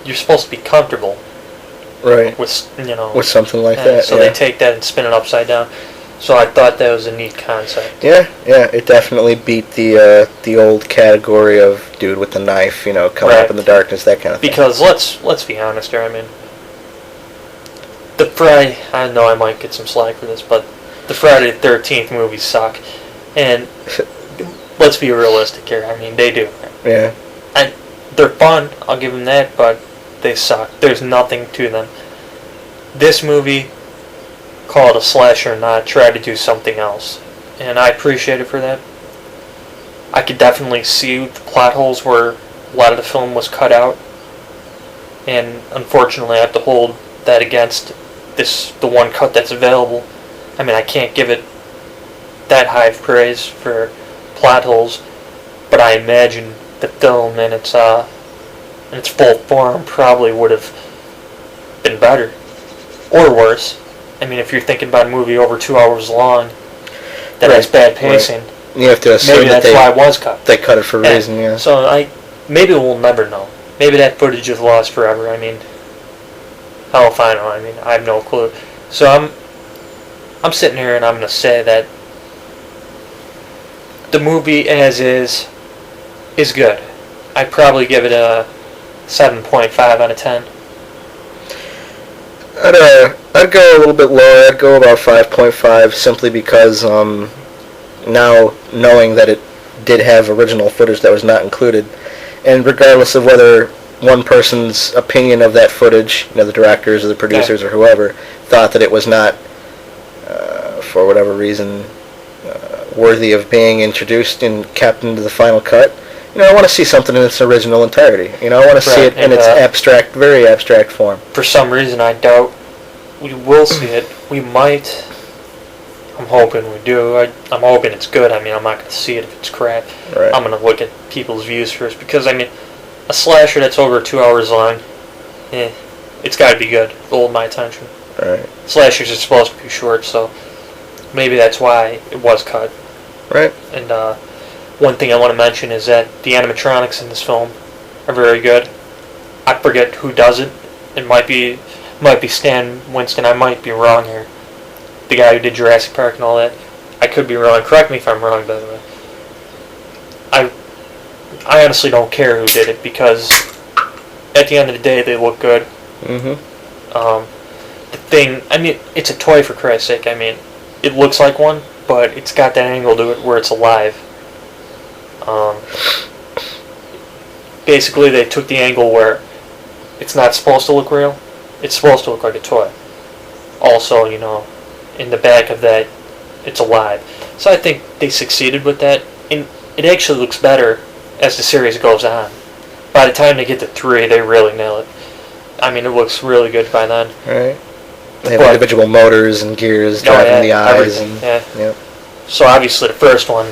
you're supposed to be comfortable Right. with With something like that. So they take that and spin it upside down. So I thought that was a neat concept. Yeah, it definitely beat the old category of dude with the knife, coming up in the darkness, that kind of thing. Because let's be honest here. I mean, the Friday. I know I might get some slack for this, but the Friday the 13th movies suck, and let's be realistic here. I mean, they do. Yeah. And they're fun. I'll give them that, but they suck. There's nothing to them. This movie, call it a slasher or not, tried to do something else, and I appreciate it for that. I could definitely see the plot holes where a lot of the film was cut out, and unfortunately I have to hold that against the one cut that's available. I mean, I can't give it that high of praise for plot holes, but I imagine the film in its full form probably would have been better or worse. I mean, if you're thinking about a movie over 2 hours long that has bad pacing, you have to assume maybe that's why it was cut. They cut it for a reason, yeah. So maybe we'll never know. Maybe that footage is lost forever. I mean, hell if I know. I mean, I have no clue. So I'm sitting here and I'm going to say that the movie as is good. I'd probably give it a 7.5 out of 10. I'd go a little bit lower. I'd go about 5.5 simply because now knowing that it did have original footage that was not included, and regardless of whether one person's opinion of that footage, the directors or the producers or whoever, thought that it was not, for whatever reason, worthy of being introduced and kept into the final cut, I want to see something in its original entirety. I want to see it in its very abstract form. For some reason, I doubt we will see it. We might. I'm hoping we do. I'm hoping it's good. I mean, I'm not going to see it if it's crap. Right. I'm going to look at people's views first because, I mean, a slasher that's over 2 hours long, it's got to be good. It'll hold my attention. Right. Slashers are supposed to be short, so maybe that's why it was cut. Right. And one thing I want to mention is that the animatronics in this film are very good. I forget who does it. It might be Stan Winston. I might be wrong here. The guy who did Jurassic Park and all that. I could be wrong. Correct me if I'm wrong, by the way. I honestly don't care who did it because at the end of the day, they look good. Mm-hmm. The thing, I mean, it's a toy for Christ's sake. I mean, it looks like one, but it's got that angle to it where it's alive. Basically, they took the angle where it's not supposed to look real. It's supposed to look like a toy. Also, in the back of that, it's alive. So I think they succeeded with that. And it actually looks better as the series goes on. By the time they get to 3, they really nail it. I mean, it looks really good by then. Right. They have individual motors and gears driving the eyes. Yep. So obviously the first one,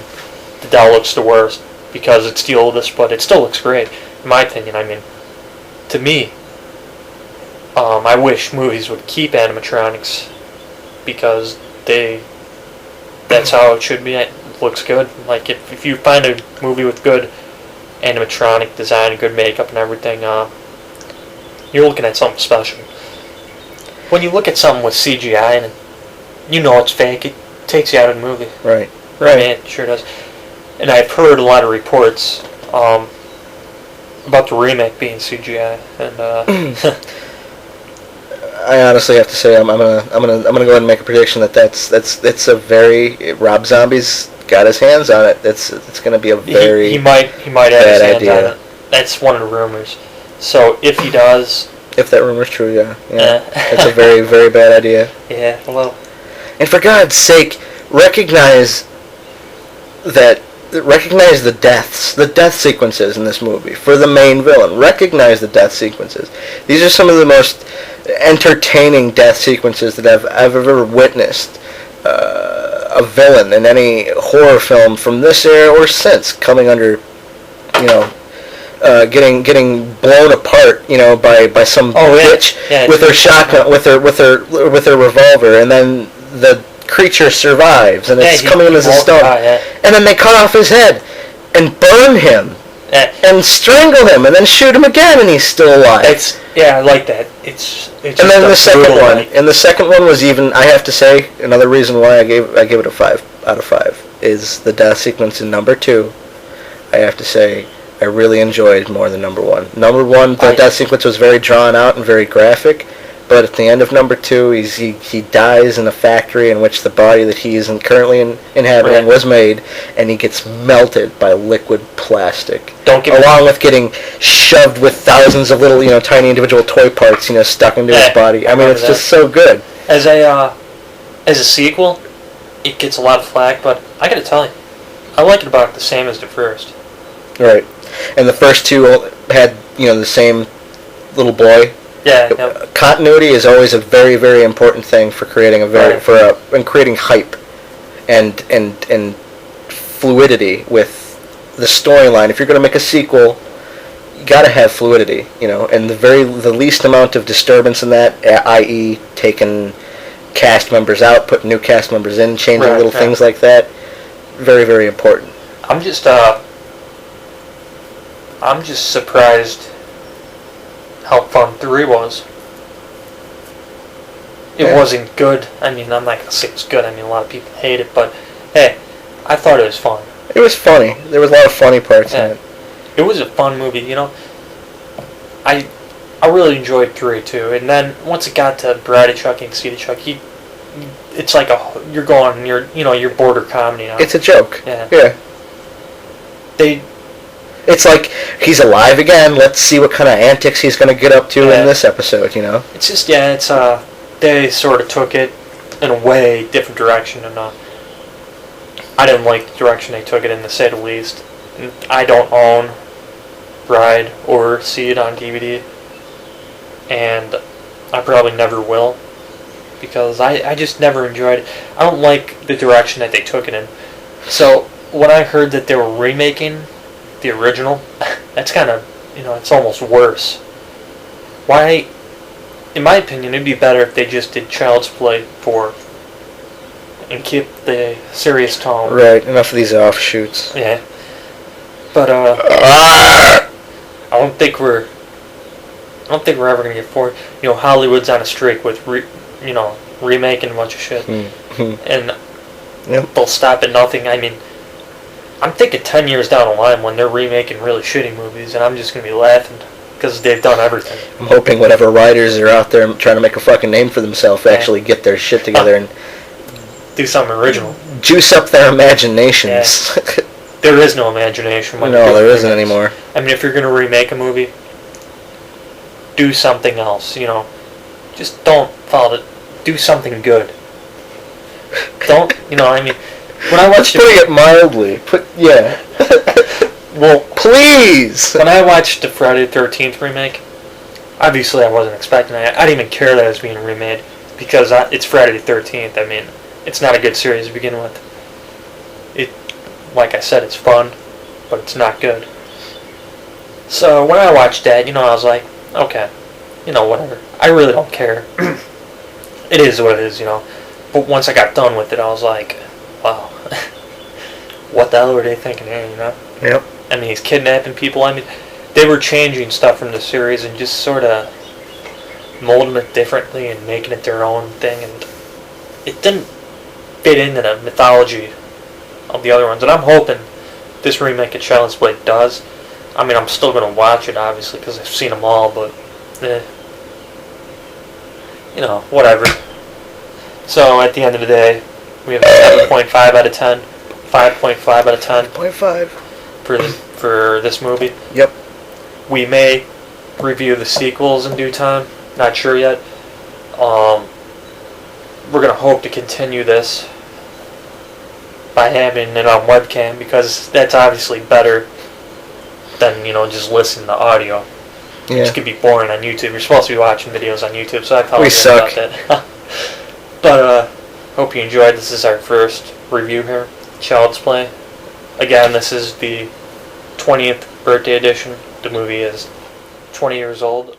the doll looks the worst because it's the oldest, but it still looks great, in my opinion. I mean, to me, I wish movies would keep animatronics because that's how it should be. It looks good. Like, if you find a movie with good animatronic design, good makeup and everything, you're looking at something special. When you look at something with CGI and it's fake, it takes you out of the movie. Right. I mean, it sure does. And I've heard a lot of reports about the remake being CGI, and I honestly have to say I'm gonna go ahead and make a prediction that's a very Rob Zombie's got his hands on it. It's gonna be a very he might have his hands on it. That's one of the rumors. So if he does, if that rumor's true, yeah, it's a very, very bad idea. Yeah, well, and for God's sake, recognize the deaths, the death sequences in this movie for the main villain. Recognize the death sequences. These are some of the most entertaining death sequences that I've ever witnessed. A villain in any horror film from this era or since coming under, getting blown apart, by some bitch with her shotgun, with her revolver, and then the creature survives, and it's coming in as a stone, and then they cut off his head and burn him and strangle him, and then shoot him again, and he's still alive. I like that. It's and then the second one, like, and the second one was even. I have to say, another reason why I gave it a 5 out of 5 is the death sequence in number 2. I have to say, I really enjoyed more than number 1. Number 1, the death sequence was very drawn out and very graphic. But at the end of number 2, he dies in a factory in which the body that he is currently inhabiting was made, and he gets melted by liquid plastic. Along with getting shoved with thousands of little, tiny individual toy parts, stuck into his body. I mean, it's just so good. As a sequel, it gets a lot of flack, but I gotta tell you, I like it about the same as the first. Right, and the first 2 had the same little boy. Yeah. Yep. Continuity is always a very, very important thing for creating and creating hype and fluidity with the storyline. If you're going to make a sequel, you got to have fluidity, and the least amount of disturbance in that, i.e., taking cast members out, putting new cast members in, changing little things like that, very, very important. I'm just surprised how fun 3 was. It wasn't good. I mean, I'm not going to say it's good. I mean, a lot of people hate it, but hey, I thought it was fun. It was funny. There was a lot of funny parts in it. It was a fun movie, I really enjoyed 3 too. And then once it got to Brady Chuck and Seedy Chuck, it's like you're border comedy now. It's a joke. Yeah. It's like, he's alive again, let's see what kind of antics he's going to get up to in this episode, It's just, they sort of took it in a way different direction, and I didn't like the direction they took it in, to say the least. I don't own Bride or see it on DVD, and I probably never will, because I just never enjoyed it. I don't like the direction that they took it in. So, when I heard that they were remaking the original, that's kind of, it's almost worse. Why, in my opinion, it'd be better if they just did Child's Play 4 and keep the serious tone. Right, enough of these offshoots. Yeah. But, I don't think we're ever going to get forward. Hollywood's on a streak with, remaking a bunch of shit. And they'll stop at nothing. I mean, I'm thinking 10 years down the line when they're remaking really shitty movies, and I'm just going to be laughing because they've done everything. I'm hoping whatever writers are out there trying to make a fucking name for themselves actually get their shit together and do something original. Juice up their imaginations. Yeah. There is no imagination. No, there isn't anymore. I mean, if you're going to remake a movie, do something else, Just don't follow it. Do something good. Don't, I mean... When I watched putting it mildly. Well, please. When I watched the Friday the 13th remake, obviously I wasn't expecting it. I didn't even care that it was being remade because it's Friday the 13th. I mean, it's not a good series to begin with. It, like I said, it's fun, but it's not good. So when I watched that, I was like, okay, whatever. I really don't care. It is what it is, But once I got done with it, I was like, wow. What the hell were they thinking here, Yep. I mean, he's kidnapping people. I mean, they were changing stuff from the series and just sort of molding it differently and making it their own thing, and it didn't fit into the mythology of the other ones. And I'm hoping this remake of Child's Play does. I mean, I'm still going to watch it, obviously, because I've seen them all, but, whatever. So, at the end of the day, we have a 7.5 out of 10, 5.5 out of 10. 5.5. For this movie. Yep. We may review the sequels in due time. Not sure yet. We're going to hope to continue this by having it on webcam, because that's obviously better than, just listening to audio. Yeah. Which can be boring on YouTube. You're supposed to be watching videos on YouTube, so I apologize about that. But, hope you enjoyed. This is our first review here. Child's Play. Again, this is the 20th birthday edition. The movie is 20 years old.